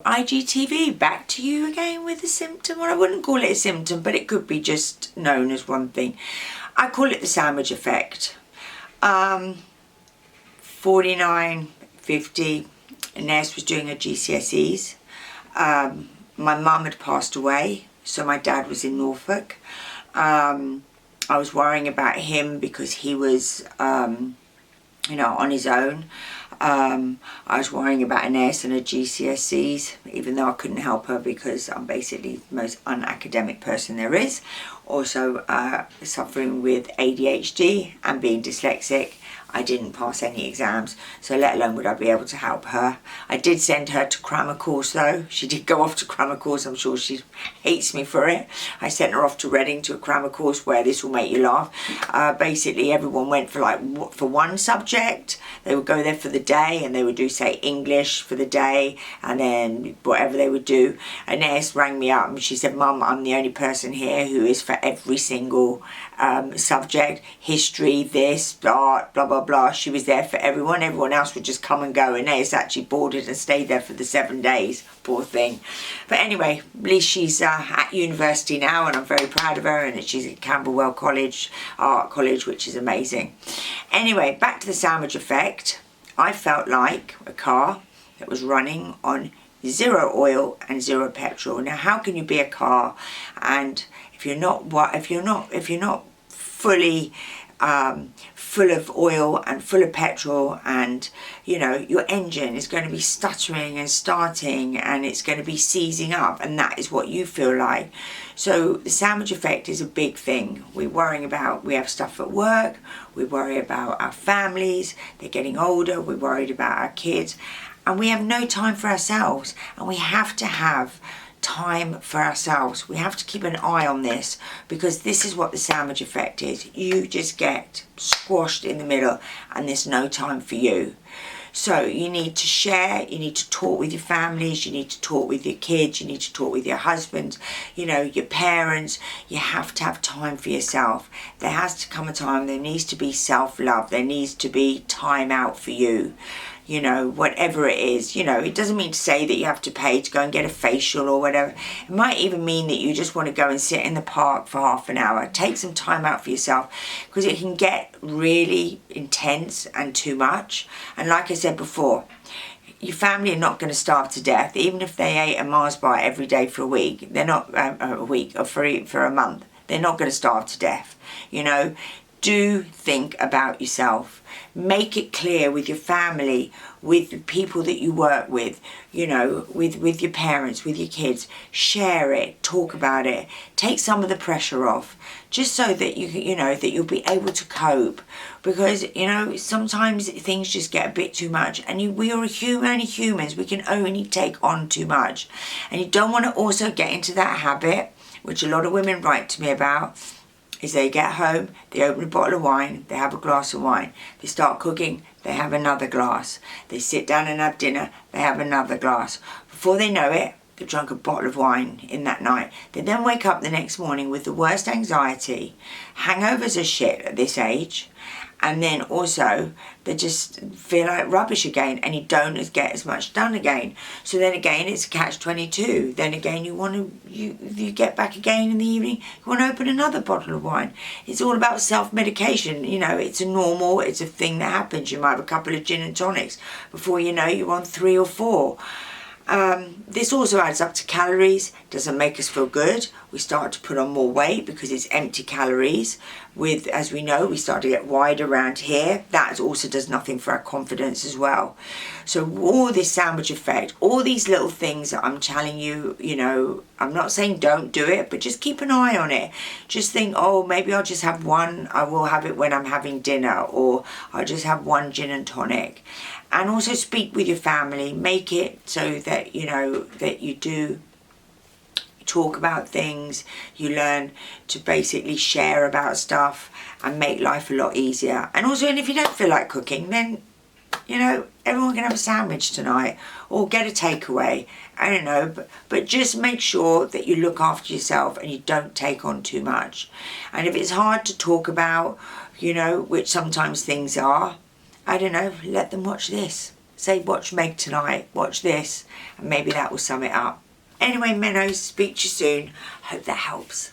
IGTV, back to you again with a symptom. Well, I wouldn't call it a symptom, but it could be just known as one thing. I call it the sandwich effect. 49, 50, Anais was doing her GCSEs. My mum had passed away, so my dad was in Norfolk. I was worrying about him because he was, on his own. I was worrying about Anais and her GCSEs, even though I couldn't help her because I'm basically the most unacademic person there is. Also suffering with ADHD and being dyslexic. I didn't pass any exams, so let alone would I be able to help her. I did send her to cram a course though. She did go off to cram a course. I'm sure she hates me for it. I sent her off to Reading to a cram course where this will make you laugh. Basically everyone went for one subject. They would go there for the day and they would do, say, English for the day and then whatever they would do. Anais rang me up and she said, "Mum, I'm the only person here who is for every single subject. History, this, art, blah, blah, blah." She was there for everyone. Everyone else would just come and go. Anais actually boarded and stayed there for the 7 days. Poor thing. But anyway, at least she's at university now and I'm very proud of her, and she's at Camberwell College, Art College, which is amazing. Anyway, back to the sandwich effect. I felt like a car that was running on 0 oil and 0 petrol. Now, how can you be a car and if you're not fully full of oil and full of petrol, and your engine is going to be stuttering and starting and it's going to be seizing up, and that is what you feel like. So the sandwich effect is a big thing. We have stuff at work, we worry about our families, they're getting older, we're worried about our kids, and we have no time for ourselves, and we have to have time for ourselves. We have to keep an eye on this, because this is what the sandwich effect is. You just get squashed in the middle and there's no time for you. So you need to share, you need to talk with your families, you need to talk with your kids, you need to talk with your husbands, your parents. You have to have time for yourself. There has to come a time, there needs to be self-love, there needs to be time out for you. Whatever it is, it doesn't mean to say that you have to pay to go and get a facial or whatever. It might even mean that you just want to go and sit in the park for half an hour. Take some time out for yourself, because it can get really intense and too much. And like I said before, your family are not going to starve to death. Even if they ate a Mars bar every day for a week, they're not, a week or for a month, they're not going to starve to death. Do think about yourself. Make it clear with your family, with the people that you work with, with your parents, with your kids. Share it, talk about it, take some of the pressure off, just so that that you'll be able to cope. Because sometimes things just get a bit too much, and we are only humans. We can only take on too much, and you don't want to also get into that habit, which a lot of women write to me about. Is they get home, they open a bottle of wine, they have a glass of wine. They start cooking, they have another glass. They sit down and have dinner, they have another glass. Before they know it, they've drunk a bottle of wine in that night. They then wake up the next morning with the worst anxiety. Hangovers are shit at this age. And then also, they just feel like rubbish again, and you don't get as much done again. So then again, it's a catch-22. Then again, you get back again in the evening, you want to open another bottle of wine. It's all about self-medication. It's a thing that happens. You might have a couple of gin and tonics. Before you know, you're on 3 or 4. This also adds up to calories, doesn't make us feel good. We start to put on more weight because it's empty calories. As we know, we start to get wide around here. That also does nothing for our confidence as well. So all this sandwich effect, all these little things that I'm telling you, I'm not saying don't do it, but just keep an eye on it. Just think, oh, maybe I'll just have one. I will have it when I'm having dinner, or I'll just have one gin and tonic. And also speak with your family. Make it so that, that you do talk about things. You learn to basically share about stuff and make life a lot easier. And also, and if you don't feel like cooking, then, everyone can have a sandwich tonight or get a takeaway. I don't know, but just make sure that you look after yourself and you don't take on too much. And if it's hard to talk about, which sometimes things are, I don't know, let them watch this. say watch Meg tonight, watch this, and maybe that will sum it up. Anyway, Menos, speak to you soon. Hope that helps.